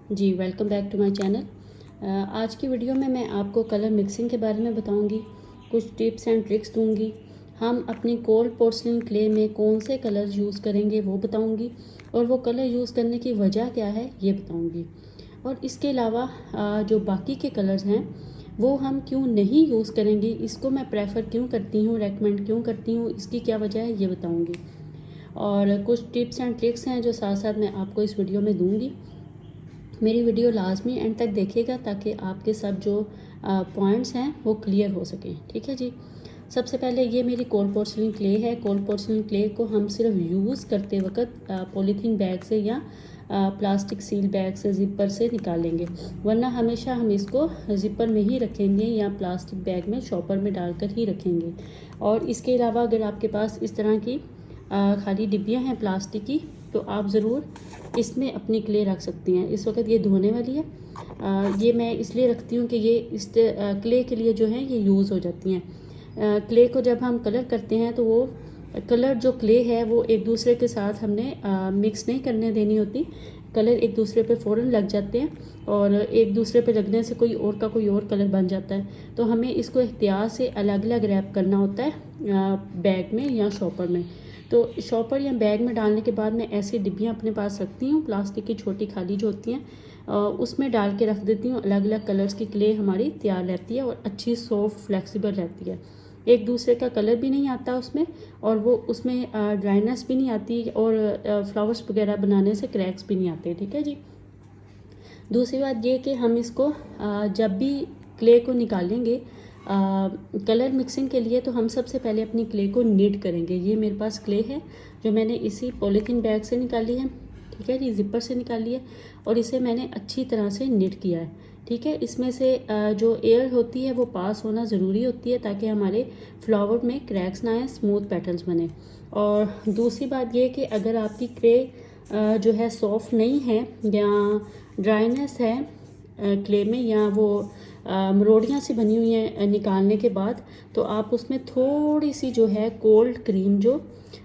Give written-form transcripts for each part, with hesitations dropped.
Ji welcome back to my channel. आज की video में मैं आपको कलर मिक्सिंग के बारे में बताऊंगी, कुछ टिप्स एंड ट्रिक्स दूंगी। हम अपनी कोल्ड पोर्सलिन क्ले में कौन से कलर यूज़ करेंगे वो बताऊंगी, और वो कलर यूज़ करने की वजह क्या है ये बताऊंगी। और इसके अलावा जो बाकी के कलर्स हैं वो हम क्यों नहीं यूज़ करेंगे, इसको मैं प्रेफर क्यों करती हूँ, रेकमेंड क्यों करती हूँ, इसकी क्या वजह है ये बताऊँगी। और कुछ टिप्स एंड ट्रिक्स हैं जो साथ साथ मैं आपको इस वीडियो में दूँगी। मेरी वीडियो लाजमी एंड तक देखिएगा ताकि आपके सब जो पॉइंट्स हैं वो क्लियर हो सकें। ठीक है जी। सबसे पहले ये मेरी कोल्ड पोर्सलिन क्ले है। कोल्ड पोर्सलिन क्ले को हम सिर्फ यूज़ करते वक्त पॉलीथीन बैग से या प्लास्टिक सील बैग से ज़िपर से निकालेंगे, वरना हमेशा हम इसको ज़िपर में ही रखेंगे या प्लास्टिक बैग में शॉपर में डालकर ही रखेंगे। और इसके अलावा अगर आपके पास इस तरह की खाली डिब्बियाँ हैं प्लास्टिक की, तो आप ज़रूर इसमें अपनी क्ले रख सकती हैं। इस वक्त ये धोने वाली है। ये मैं इसलिए रखती हूँ कि ये इस क्ले के लिए जो है ये यूज़ हो जाती हैं। क्ले को जब हम कलर करते हैं तो वो कलर जो क्ले है वो एक दूसरे के साथ हमने मिक्स नहीं करने देनी होती। कलर एक दूसरे पे फ़ौरन लग जाते हैं और एक दूसरे पे लगने से कोई और का कोई और कलर बन जाता है। तो हमें इसको एहतियात से अलग अलग रैप करना होता है बैग में या शॉपर में। तो शॉपर या बैग में डालने के बाद मैं ऐसी डिब्बियाँ अपने पास रखती हूँ, प्लास्टिक की छोटी खाली जो होती हैं उसमें डाल के रख देती हूँ। अलग अलग कलर्स की क्ले हमारी तैयार रहती है और अच्छी सॉफ्ट फ्लेक्सिबल रहती है। एक दूसरे का कलर भी नहीं आता उसमें, और वो उसमें ड्राइनेस भी नहीं आती, और फ्लावर्स वगैरह बनाने से क्रैक्स भी नहीं आते। ठीक है जी। दूसरी बात ये कि हम इसको जब भी क्ले को निकालेंगे कलर मिक्सिंग के लिए, तो हम सबसे पहले अपनी क्ले को नीट करेंगे। ये मेरे पास क्ले है जो मैंने इसी पॉलीथीन बैग से निकाली है। ठीक है जी, ज़िपर से निकाली है और इसे मैंने अच्छी तरह से नीट किया है। ठीक है, इसमें से जो एयर होती है वो पास होना ज़रूरी होती है ताकि हमारे फ्लावर में क्रैक्स ना आए, स्मूथ पेटल्स बने। और दूसरी बात ये कि अगर आपकी क्ले जो है सॉफ्ट नहीं है या ड्राइनेस है क्ले में, या वो मरोड़ियाँ सी बनी हुई हैं निकालने के बाद, तो आप उसमें थोड़ी सी जो है कोल्ड क्रीम जो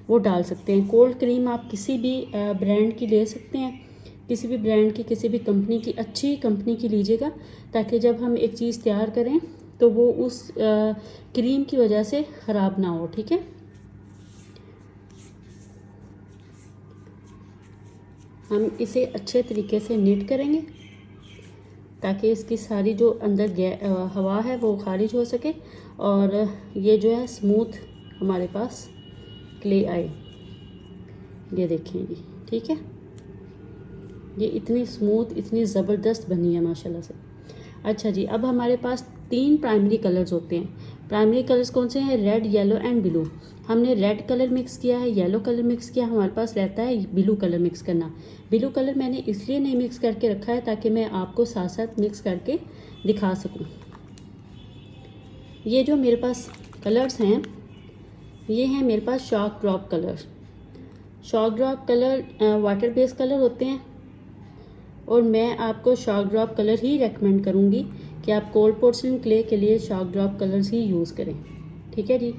वो डाल सकते हैं। कोल्ड क्रीम आप किसी भी ब्रांड की ले सकते हैं, किसी भी ब्रांड की, किसी भी कंपनी की, अच्छी कंपनी की लीजिएगा, ताकि जब हम एक चीज़ तैयार करें तो वो उस क्रीम की वजह से ख़राब ना हो। ठीक है, हम इसे अच्छे तरीके से नीट करेंगे ताकि इसकी सारी जो अंदर हवा है वो खारिज हो सके और ये जो है स्मूथ हमारे पास क्ले आए। ये देखिए जी। ठीक है, ये इतनी स्मूथ, इतनी ज़बरदस्त बनी है माशाल्लाह से। अच्छा जी, अब हमारे पास 3 प्राइमरी कलर्स होते हैं। प्राइमरी कलर्स कौन से हैं? Red, yellow and blue. हमने रेड कलर मिक्स किया है, येलो कलर मिक्स किया, हमारे पास रहता है ब्लू कलर मिक्स करना। ब्लू कलर मैंने इसलिए नहीं मिक्स करके रखा है ताकि मैं आपको साथ साथ मिक्स करके दिखा सकूं। ये जो मेरे पास कलर्स हैं ये हैं मेरे पास shock drop colour. Shock drop colour water based colour होते हैं और मैं आपको शॉक ड्रॉप कलर ही रेकमेंड करूँगी कि आप कोल्ड पोर्सलिन क्ले के लिए शॉक ड्रॉप कलर्स ही यूज़ करें। ठीक है जी।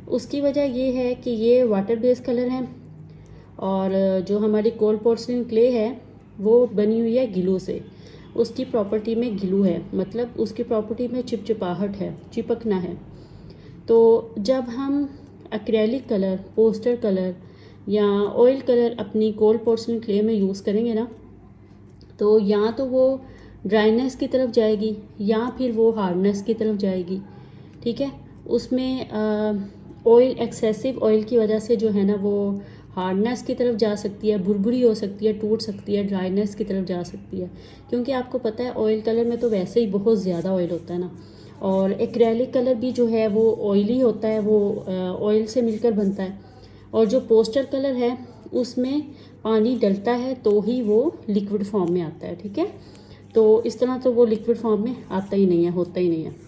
उसकी वजह ये है कि ये वाटर बेस्ड कलर हैं और जो हमारी कोल्ड पोर्सलिन क्ले है वो बनी हुई है गिलू से। उसकी प्रॉपर्टी में गिलू है, मतलब उसकी प्रॉपर्टी में चिपचिपाहट है, चिपकना है। तो जब हम एक्रेलिक कलर, पोस्टर कलर या ऑयल कलर अपनी कोल्ड पोर्सलिन क्ले में यूज़ करेंगे ना, तो या तो वो ड्राइनेस की तरफ जाएगी या फिर वो हार्डनेस की तरफ जाएगी। ठीक है, उसमें ऑयल, एक्सेसिव ऑयल की वजह से जो है ना वो हार्डनेस की तरफ जा सकती है, भुरभुरी हो सकती है, टूट सकती है, ड्राइनेस की तरफ जा सकती है। क्योंकि आपको पता है ऑयल कलर में तो वैसे ही बहुत ज़्यादा ऑयल होता है ना, और एक्रेलिक कलर भी जो है वो ऑयली होता है, वो ऑयल से मिलकर बनता है। और जो पोस्टर कलर है उसमें पानी डलता है तो ही वो लिक्विड फॉर्म में आता है। ठीक है, तो इस तरह तो वो लिक्विड फॉर्म में आता ही नहीं है, होता ही नहीं है।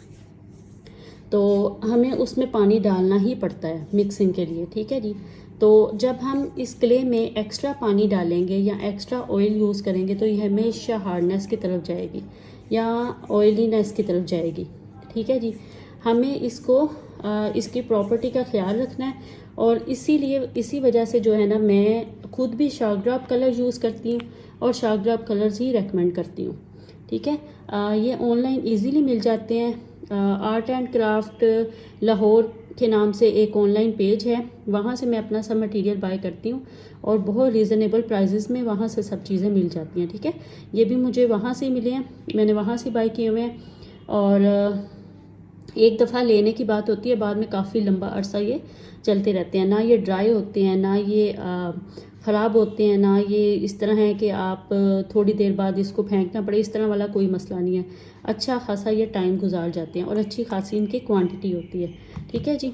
तो हमें उसमें पानी डालना ही पड़ता है मिक्सिंग के लिए। ठीक है जी। तो जब हम इस क्ले में एक्स्ट्रा पानी डालेंगे या एक्स्ट्रा ऑयल यूज़ करेंगे तो ये हमेशा हार्डनेस की तरफ जाएगी या ऑयलीनेस की तरफ जाएगी। ठीक है जी। हमें इसको इसकी प्रॉपर्टी का ख्याल रखना है और इसी वजह से जो है ना मैं खुद भी शार्क ड्रॉप कलर यूज़ करती हूँ और शार्क ड्रॉप कलर्स ही रेकमेंड करती हूँ। ठीक है, ये ऑनलाइन इजीली मिल जाते हैं। आर्ट एंड क्राफ्ट लाहौर के नाम से एक ऑनलाइन पेज है, वहाँ से मैं अपना सब मटेरियल बाय करती हूँ और बहुत रीज़नेबल प्राइजेस में वहाँ से सब चीज़ें मिल जाती हैं। ठीक है, ये भी मुझे वहाँ से मिले हैं, मैंने वहाँ से बाय किए हुए हैं। और एक दफ़ा लेने की बात होती है, बाद में काफ़ी लंबा अरसा ये चलते रहते हैं, ना ये ड्राई होते हैं, ना ये ख़राब होते हैं, ना ये इस तरह है कि आप थोड़ी देर बाद इसको फेंकना पड़े, इस तरह वाला कोई मसला नहीं है। अच्छा खासा ये टाइम गुजार जाते हैं और अच्छी खासी इनकी क्वांटिटी होती है। ठीक है जी,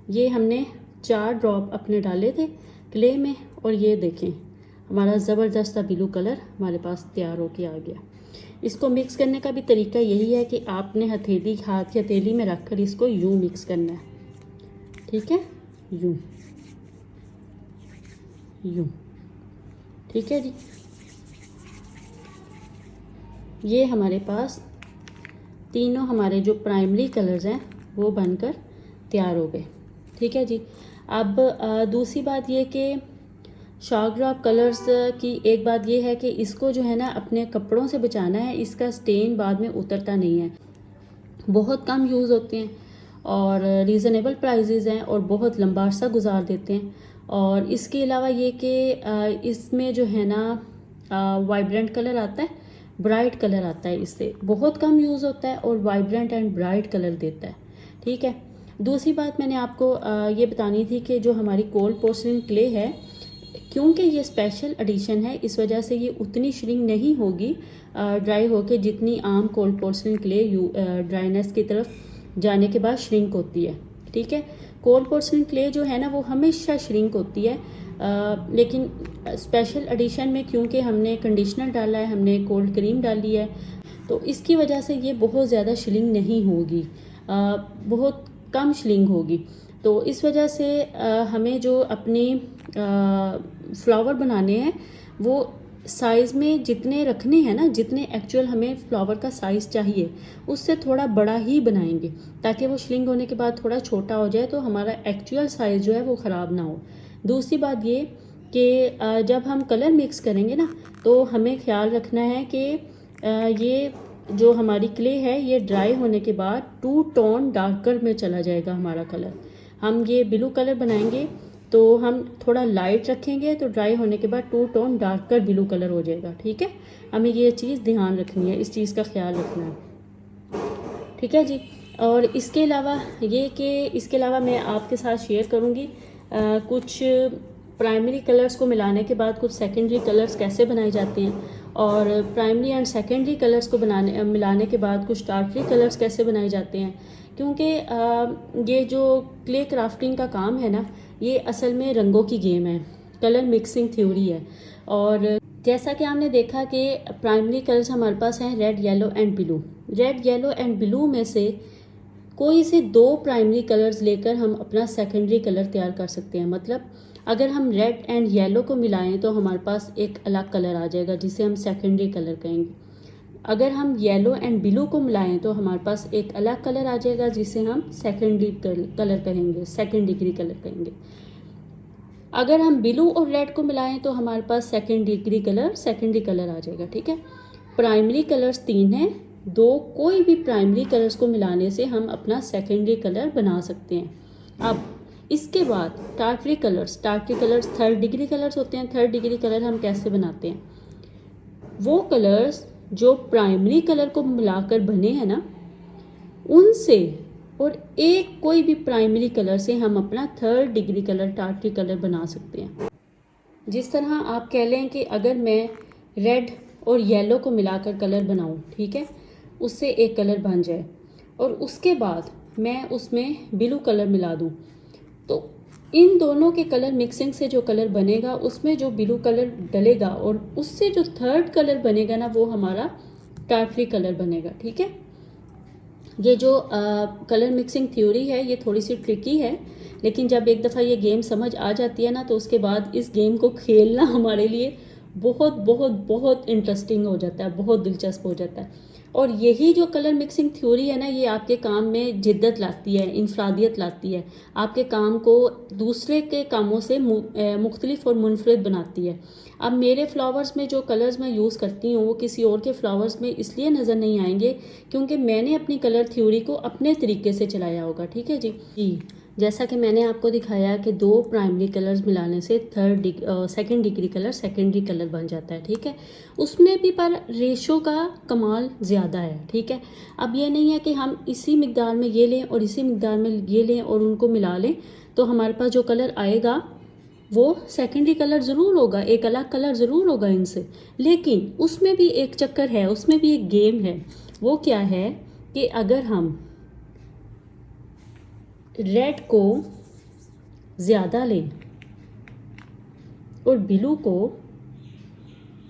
ये हमने 4 ड्रॉप अपने डाले थे क्ले में और ये देखें हमारा ज़बरदस्त सा ब्लू कलर हमारे पास तैयार होके आ गया। इसको मिक्स करने का भी तरीका यही है कि आपने हाथ की हथेली में रखकर इसको यूं मिक्स करना है। ठीक है, यूं यूं। ठीक है जी, ये हमारे पास तीनों हमारे जो प्राइमरी कलर्स हैं वो बनकर तैयार हो गए। ठीक है जी, अब दूसरी बात ये कि शार्क ड्रॉप कलर्स की एक बात ये है कि इसको जो है ना अपने कपड़ों से बचाना है, इसका स्टेन बाद में उतरता नहीं है। बहुत कम यूज़ होते हैं और रीज़नेबल प्राइजेज़ हैं और बहुत लंबा अरसा गुजार देते हैं। और इसके अलावा ये कि इसमें जो है ना वाइब्रेंट कलर आता है, ब्राइट कलर आता है, इससे बहुत कम यूज़ होता है और वाइब्रेंट एंड ब्राइट कलर देता है। ठीक है, दूसरी बात मैंने आपको ये बतानी थी कि जो हमारी कोल्ड पोर्सलिन क्ले है, क्योंकि ये स्पेशल एडिशन है, इस वजह से ये उतनी श्रिंक नहीं होगी ड्राई होके जितनी आम कोल्ड पोर्सलिन क्ले ड्राइनेस की तरफ जाने के बाद श्रिंक होती है। ठीक है, कोल्ड पोर्सलिन क्ले जो है ना वो हमेशा श्रिंक होती है, लेकिन स्पेशल एडिशन में क्योंकि हमने कंडीशनर डाला है, हमने कोल्ड क्रीम डाली है, तो इसकी वजह से ये बहुत ज़्यादा श्रिंक नहीं होगी, बहुत कम श्रिंक होगी। तो इस वजह से हमें जो अपनी फ्लावर बनाने हैं वो साइज़ में जितने रखने हैं ना, जितने एक्चुअल हमें फ्लावर का साइज़ चाहिए उससे थोड़ा बड़ा ही बनाएंगे, ताकि वो श्रिंक होने के बाद थोड़ा छोटा हो जाए तो हमारा एक्चुअल साइज़ जो है वो ख़राब ना हो। दूसरी बात ये कि जब हम कलर मिक्स करेंगे ना तो हमें ख्याल रखना है कि ये जो हमारी क्ले है ये ड्राई होने के बाद 2 टोन डार्कर में चला जाएगा हमारा कलर। हम ये ब्लू कलर बनाएंगे तो हम थोड़ा लाइट रखेंगे तो ड्राई होने के बाद 2 टोन डार्कर ब्लू कलर हो जाएगा। ठीक है, हमें ये चीज़ ध्यान रखनी है, इस चीज़ का ख्याल रखना है। ठीक है जी, और इसके अलावा ये कि इसके अलावा मैं आपके साथ शेयर करूँगी कुछ प्राइमरी कलर्स को मिलाने के बाद कुछ सेकेंडरी कलर्स कैसे बनाए जाते हैं, और प्राइमरी एंड सेकेंडरी कलर्स को मिलाने के बाद कुछ टार्टरी कलर्स कैसे बनाए जाते हैं। क्योंकि ये जो क्ले क्राफ्टिंग का काम है ना, ये असल में रंगों की गेम है, कलर मिक्सिंग थ्योरी है। और जैसा कि आपने देखा कि प्राइमरी कलर्स हमारे पास हैं red, yellow and blue. Red, yellow and blue में से कोई से 2 प्राइमरी कलर्स लेकर हम अपना सेकेंडरी कलर तैयार कर सकते हैं। मतलब अगर हम रेड एंड येलो को मिलाएं तो हमारे पास एक अलग कलर आ जाएगा जिसे हम सेकेंडरी कलर कहेंगे। अगर हम येलो एंड ब्लू को मिलाएं तो हमारे पास एक अलग कलर आ जाएगा जिसे हम सेकेंडरी कलर कहेंगे, सेकेंड डिग्री कलर कहेंगे। अगर हम ब्लू और रेड को मिलाएं तो हमारे पास सेकेंडरी कलर आ जाएगा। ठीक है, प्राइमरी कलर्स 3 हैं, 2 कोई भी प्राइमरी कलर्स को मिलाने से हम अपना सेकेंडरी कलर बना सकते हैं। अब इसके बाद Tartary colours 3rd degree colours होते हैं। 3rd डिग्री कलर हम कैसे बनाते हैं, वो कलर्स जो प्राइमरी कलर को मिलाकर बने हैं ना, उनसे और एक कोई भी प्राइमरी कलर से हम अपना 3rd degree colour Tartary colour बना सकते हैं। जिस तरह आप कह लें कि अगर मैं रेड और येलो को मिलाकर कलर बनाऊं, ठीक है, उससे एक कलर बन जाए और उसके बाद मैं उसमें ब्लू कलर मिला दूं, तो इन दोनों के कलर मिक्सिंग से जो कलर बनेगा उसमें जो ब्लू कलर डलेगा और उससे जो 3rd कलर बनेगा ना वो हमारा टार्टरी कलर बनेगा। ठीक है, ये जो कलर मिक्सिंग थ्योरी है ये थोड़ी सी ट्रिकी है, लेकिन जब एक दफ़ा ये गेम समझ आ जाती है ना तो उसके बाद इस गेम को खेलना हमारे लिए बहुत बहुत बहुत इंटरेस्टिंग हो जाता है, बहुत दिलचस्प हो जाता है। और यही जो कलर मिक्सिंग थ्योरी है ना, ये आपके काम में जिद्दत लाती है, इनफरादियत लाती है, आपके काम को दूसरे के कामों से मुख्तलिफ और मुनफरिद बनाती है। अब मेरे फ्लावर्स में जो कलर्स मैं यूज़ करती हूँ वो किसी और के फ्लावर्स में इसलिए नज़र नहीं आएंगे क्योंकि मैंने अपनी कलर थ्योरी को अपने तरीके से चलाया होगा। ठीक है जी। जैसा कि मैंने आपको दिखाया कि दो प्राइमरी कलर्स मिलाने से second degree colour secondary colour बन जाता है। ठीक है, उसमें भी पर रेशो का कमाल ज़्यादा है। ठीक है, अब ये नहीं है कि हम इसी मिकदार में ये लें और इसी मिकदार में ये लें और उनको मिला लें तो हमारे पास जो कलर आएगा वो सेकेंडरी कलर ज़रूर होगा, एक अलग कलर ज़रूर होगा इनसे, लेकिन उसमें भी एक चक्कर है, उसमें भी एक गेम है। वो क्या है कि अगर हम रेड को ज़्यादा लें और ब्लू को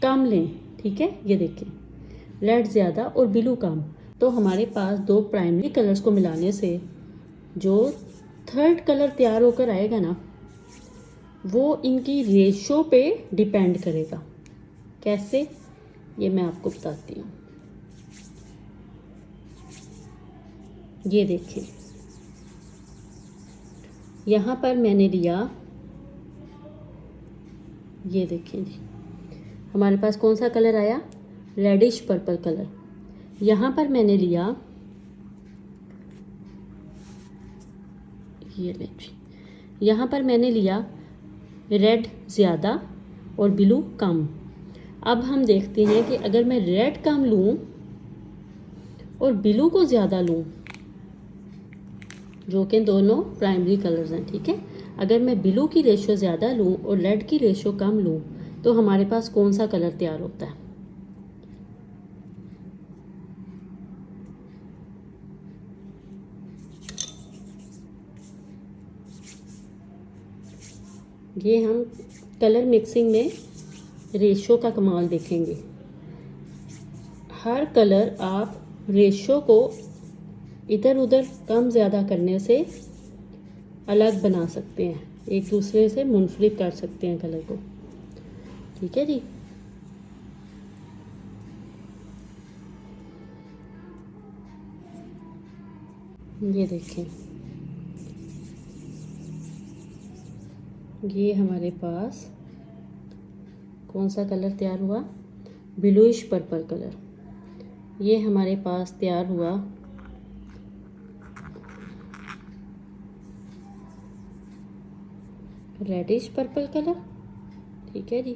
कम लें, ठीक है, ये देखें, रेड ज़्यादा और ब्लू कम, तो हमारे पास दो प्राइमरी कलर्स को मिलाने से जो थर्ड कलर तैयार होकर आएगा ना, वो इनकी रेशो पे डिपेंड करेगा। कैसे, ये मैं आपको बताती हूँ। ये देखें, यहाँ पर मैंने लिया, ये देखें जी, हमारे पास कौन सा कलर आया, रेडिश पर्पल कलर। यहाँ पर मैंने लिया, ये ले जी, यहाँ पर मैंने लिया रेड ज़्यादा और ब्लू कम। अब हम देखते हैं कि अगर मैं रेड कम लूँ और ब्लू को ज़्यादा लूँ, जो कि दोनों प्राइमरी कलर्स हैं, ठीक है, अगर मैं ब्लू की रेशो ज़्यादा लूँ और रेड की रेशो कम लूँ तो हमारे पास कौन सा कलर तैयार होता है। ये हम कलर मिक्सिंग में रेशो का कमाल देखेंगे। हर कलर आप रेशो को इधर उधर कम ज़्यादा करने से अलग बना सकते हैं, एक दूसरे से मुनफरिद कर सकते हैं कलर को। ठीक है जी, ये देखें, ये हमारे पास कौन सा कलर तैयार हुआ, ब्लूइश पर्पल कलर। ये हमारे पास तैयार हुआ रेडिश पर्पल कलर। ठीक है जी,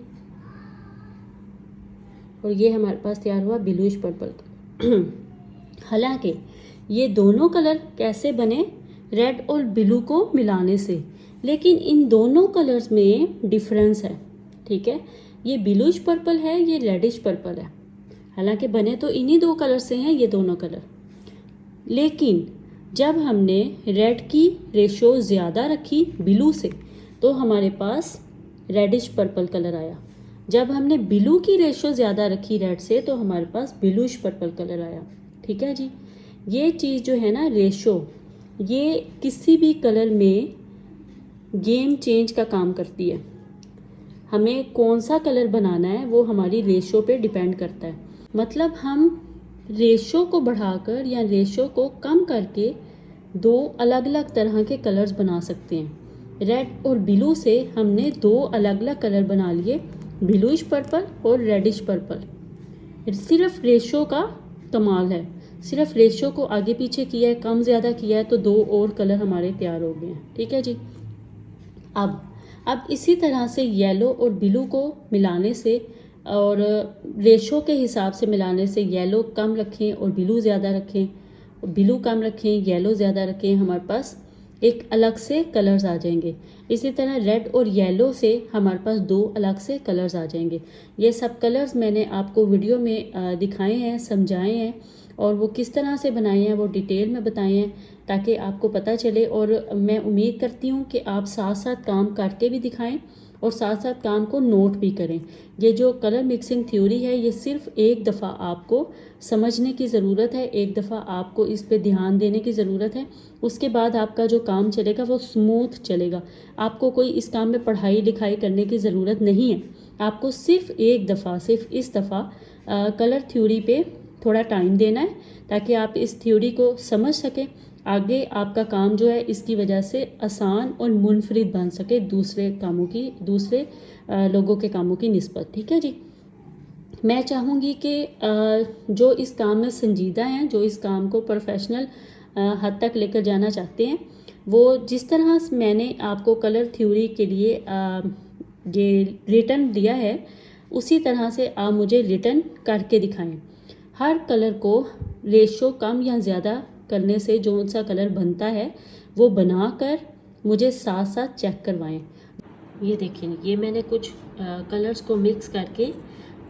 और ये हमारे पास तैयार हुआ ब्लूइश पर्पल कलर। हालांकि ये दोनों कलर कैसे बने, रेड और ब्लू को मिलाने से, लेकिन इन दोनों कलर्स में डिफरेंस है। ठीक है, ये ब्लूइश पर्पल है, ये रेडिश पर्पल है। हालांकि बने तो इन्हीं दो कलर से हैं ये दोनों कलर, लेकिन जब हमने रेड की रेशो ज़्यादा रखी ब्लू से तो हमारे पास रेडिश पर्पल कलर आया। जब हमने ब्लू की रेशो ज़्यादा रखी रेड से तो हमारे पास ब्लूइश पर्पल कलर आया। ठीक है जी, ये चीज़ जो है ना रेशो, ये किसी भी कलर में गेम चेंज का काम करती है। हमें कौन सा कलर बनाना है वो हमारी रेशो पे डिपेंड करता है। मतलब हम रेशो को बढ़ाकर या रेशो को कम करके दो अलग अलग तरह के कलर्स बना सकते हैं। रेड और ब्लू से हमने दो अलग अलग कलर बना लिए, ब्लूइश पर्पल और रेडिश पर्पल। सिर्फ रेशो का कमाल है, सिर्फ रेशो को आगे पीछे किया है, कम ज़्यादा किया है, तो दो और कलर हमारे तैयार हो गए हैं। ठीक है जी, अब इसी तरह से येलो और ब्लू को मिलाने से और रेशो के हिसाब से मिलाने से येलो कम रखें और ब्लू ज़्यादा रखें, ब्लू कम रखें, येलो ज़्यादा रखें, हमारे पास एक अलग से कलर्स आ जाएंगे। इसी तरह रेड और येलो से हमारे पास दो अलग से कलर्स आ जाएंगे। ये सब कलर्स मैंने आपको वीडियो में दिखाए हैं, समझाए हैं, और वो किस तरह से बनाए हैं वो डिटेल में बताए हैं ताकि आपको पता चले। और मैं उम्मीद करती हूँ कि आप साथ साथ काम करके भी दिखाएं और साथ साथ काम को नोट भी करें। ये जो कलर मिक्सिंग थ्योरी है ये सिर्फ एक दफ़ा आपको समझने की ज़रूरत है, एक दफ़ा आपको इस पे ध्यान देने की ज़रूरत है। उसके बाद आपका जो काम चलेगा वो स्मूथ चलेगा। आपको कोई इस काम में पढ़ाई लिखाई करने की ज़रूरत नहीं है। आपको सिर्फ एक दफ़ा, सिर्फ इस दफ़ा कलर थ्योरी पे थोड़ा टाइम देना है ताकि आप इस थ्योरी को समझ सकें। आगे आपका काम जो है इसकी वजह से आसान और मुनफरिद बन सके दूसरे लोगों के कामों की निस्बत। ठीक है जी। मैं चाहूँगी कि जो इस काम में संजीदा हैं, जो इस काम को प्रोफेशनल हद तक लेकर जाना चाहते हैं, वो जिस तरह से मैंने आपको कलर थ्योरी के लिए ये रिटर्न दिया है उसी तरह से आप मुझे रिटर्न करके दिखाएं। हर कलर को रेशो कम या ज़्यादा करने से जो सा कलर बनता है वो बनाकर मुझे साथ साथ चेक करवाएं। ये देखिए, ये मैंने कुछ कलर्स को मिक्स करके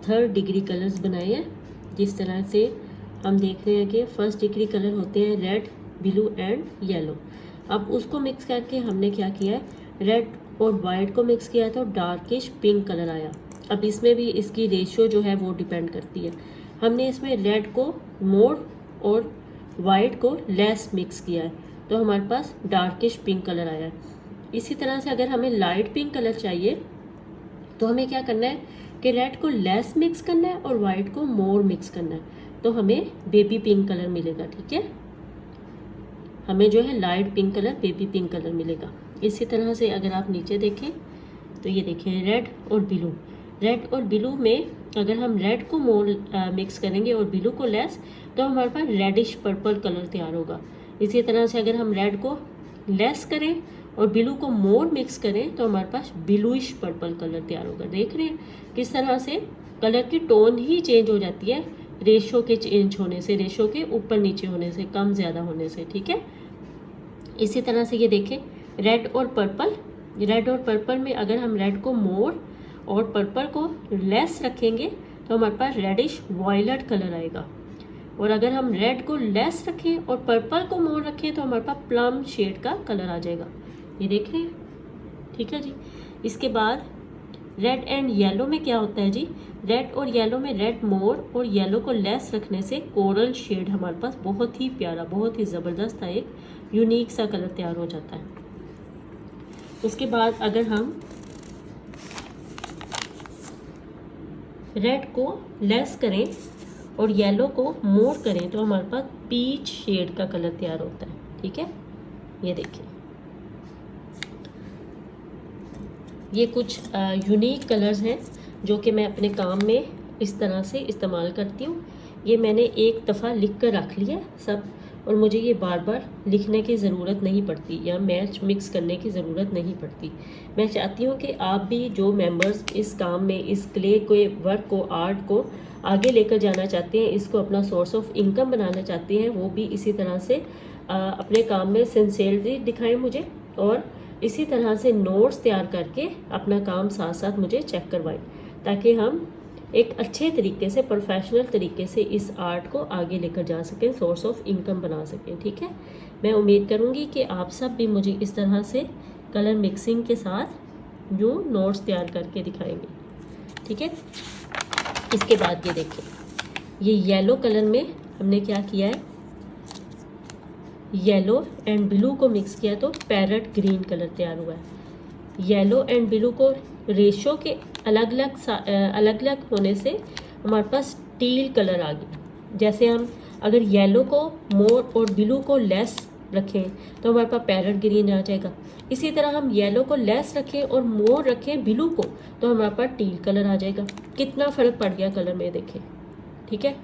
3rd डिग्री कलर्स बनाए हैं। जिस तरह से हम देख रहे हैं कि 1st डिग्री कलर होते हैं रेड, ब्लू एंड येलो। अब उसको मिक्स करके हमने क्या किया है, रेड और वाइट को मिक्स किया तो डार्किश पिंक कलर आया। अब इसमें भी इसकी रेशियो जो है वो डिपेंड करती है। हमने इसमें रेड को मोर और वाइट को लेस मिक्स किया है तो हमारे पास डार्किश पिंक कलर आया है। इसी तरह से अगर हमें लाइट पिंक कलर चाहिए तो हमें क्या करना है कि रेड को लेस मिक्स करना है और वाइट को मोर मिक्स करना है तो हमें बेबी पिंक कलर मिलेगा। ठीक है, हमें जो है light pink colour, baby pink colour मिलेगा। इसी तरह से अगर आप नीचे देखें तो ये देखिए रेड और ब्लू में अगर हम रेड को मोर मिक्स करेंगे और ब्लू को लेस तो हमारे पास रेडिश पर्पल कलर तैयार होगा। इसी तरह से अगर हम रेड को लेस करें और ब्लू को मोर मिक्स करें तो हमारे पास ब्लूइश पर्पल कलर तैयार होगा। देख रहे हैं किस तरह से कलर की टोन ही चेंज हो जाती है रेशो के चेंज होने से, रेशो के ऊपर नीचे होने से, कम ज़्यादा होने से। ठीक है, इसी तरह से ये देखें रेड और पर्पल में अगर हम रेड को मोर और पर्पल को लेस रखेंगे तो हमारे पास रेडिश वायलेट कलर आएगा। और अगर हम रेड को लेस रखें और पर्पल को मोर रखें तो हमारे पास प्लम शेड का कलर आ जाएगा। ये देख रहे हैं। ठीक है जी। इसके बाद रेड एंड येलो में क्या होता है जी, रेड और येलो में रेड मोर और येलो को लेस रखने से कोरल शेड हमारे पास बहुत ही प्यारा, बहुत ही ज़बरदस्त एक यूनिक सा कलर तैयार हो जाता है। उसके बाद अगर हम रेड को लेस करें और येलो को मोर करें तो हमारे पास पीच शेड का कलर तैयार होता है। ठीक है, ये देखिए, ये कुछ यूनिक कलर्स हैं जो कि मैं अपने काम में इस तरह से इस्तेमाल करती हूँ। ये मैंने एक दफ़ा लिख कर रख लिया सब और मुझे ये बार बार लिखने की ज़रूरत नहीं पड़ती या मैच मिक्स करने की ज़रूरत नहीं पड़ती। मैं चाहती हूँ कि आप भी जो मेंबर्स इस काम में, इस क्ले के वर्क को, आर्ट को आगे लेकर जाना चाहते हैं, इसको अपना सोर्स ऑफ इनकम बनाना चाहते हैं, वो भी इसी तरह से अपने काम में सिंसियरिटी दिखाएं मुझे और इसी तरह से नोट्स तैयार करके अपना काम साथ साथ मुझे चेक करवाएं ताकि हम एक अच्छे तरीके से, प्रोफेशनल तरीके से इस आर्ट को आगे लेकर जा सकें, सोर्स ऑफ इनकम बना सकें। ठीक है, मैं उम्मीद करूँगी कि आप सब भी मुझे इस तरह से कलर मिक्सिंग के साथ यूँ नोट्स तैयार करके दिखाएंगे। ठीक है, इसके बाद ये देखिए, ये येलो कलर में हमने क्या किया है, येलो एंड ब्लू को मिक्स किया तो पैरट ग्रीन कलर तैयार हुआ है। येलो एंड ब्लू को रेशो के अलग अलग होने से हमारे पास टील कलर आ गया। जैसे हम अगर येलो को मोर और ब्लू को लेस रखें तो हमारे पास पैरट ग्रीन आ जाएगा। इसी तरह हम येलो को लेस रखें और मोर रखें ब्लू को तो हमारे पास टील कलर आ जाएगा। कितना फ़र्क पड़ गया कलर में, देखें। ठीक है,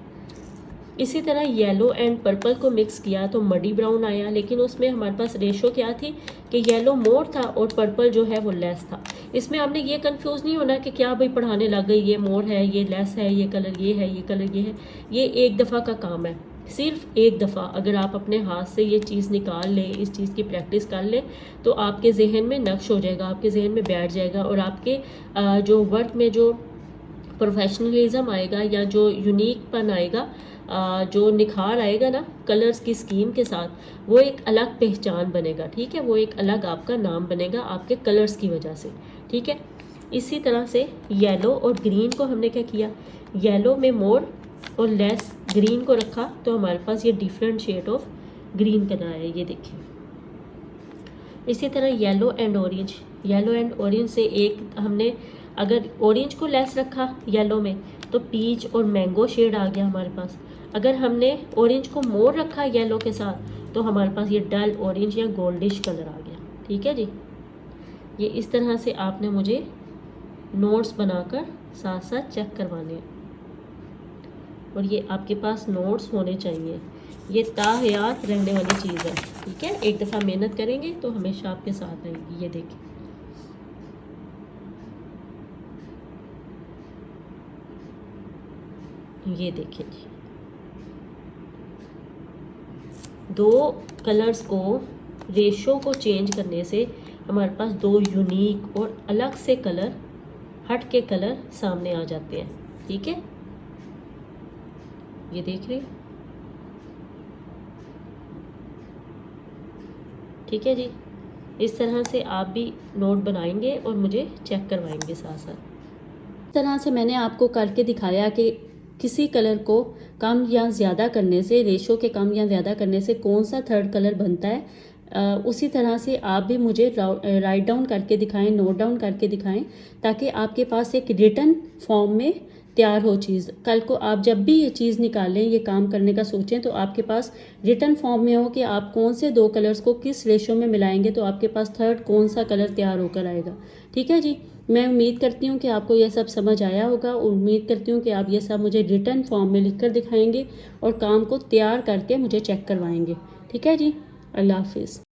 इसी तरह येलो एंड पर्पल को मिक्स किया तो मडी ब्राउन आया, लेकिन उसमें हमारे पास रेशो क्या थी कि येलो मोर था और पर्पल जो है वो लेस था। इसमें आपने ये कंफ्यूज नहीं होना कि क्या भाई पढ़ाने लग गई, ये मोर है, ये लेस है, ये कलर ये है, ये कलर ये है। ये एक दफ़ा का काम है, सिर्फ एक दफ़ा अगर आप अपने हाथ से ये चीज़ निकाल लें, इस चीज़ की प्रैक्टिस कर लें तो आपके जहन में नक्श हो जाएगा, आपके जहन में बैठ जाएगा और आपके जो वर्क में जो प्रोफेशनलिज्म आएगा या जो यूनिकपन आएगा, जो निखार आएगा ना कलर्स की स्कीम के साथ, वो एक अलग पहचान बनेगा। ठीक है, वो एक अलग आपका नाम बनेगा आपके कलर्स की वजह से। ठीक है, इसी तरह से येलो और ग्रीन को हमने क्या किया, येलो में मोर और लेस ग्रीन को रखा तो हमारे पास ये different shade of green colour आया। ये देखिए, इसी तरह येलो एंड ऑरेंज से एक हमने अगर ऑरेंज को लेस रखा येलो में तो पीच और मैंगो शेड आ गया हमारे पास। अगर हमने ऑरेंज को मोड़ रखा येलो के साथ तो हमारे पास ये डल ऑरेंज या गोल्डिश कलर आ गया। ठीक है जी, ये इस तरह से आपने मुझे नोट्स बनाकर साथ साथ चेक करवाने हैं और ये आपके पास नोट्स होने चाहिए। ये ताहयात रहने वाली चीज़ है। ठीक है, एक दफ़ा मेहनत करेंगे तो हमेशा आपके साथ रहेगी। ये देखिए, ये देखिए जी, दो कलर्स को रेशो को चेंज करने से हमारे पास दो यूनिक और अलग से कलर, हट के कलर सामने आ जाते हैं। ठीक है, ये देख रहे हैं। ठीक है जी, इस तरह से आप भी नोट बनाएंगे और मुझे चेक करवाएंगे साथ साथ। इस तरह से मैंने आपको करके दिखाया कि किसी कलर को कम या ज़्यादा करने से, रेशो के कम या ज़्यादा करने से कौन सा थर्ड कलर बनता है। उसी तरह से आप भी मुझे राइट डाउन करके दिखाएं, नोट डाउन करके दिखाएं, ताकि आपके पास एक रिटन फॉर्म में तैयार हो चीज़। कल को आप जब भी ये चीज़ निकालें, ये काम करने का सोचें, तो आपके पास रिटन फॉर्म में हो कि आप कौन से दो कलर्स को किस रेशो में मिलाएंगे तो आपके पास थर्ड कौन सा कलर तैयार होकर आएगा। ठीक है जी, मैं उम्मीद करती हूँ कि आपको यह सब समझ आया होगा और उम्मीद करती हूँ कि आप ये सब मुझे रिटन फॉर्म में लिख कर दिखाएंगे और काम को तैयार करके मुझे चेक करवाएंगे। ठीक है जी, अल्लाह हाफिज़।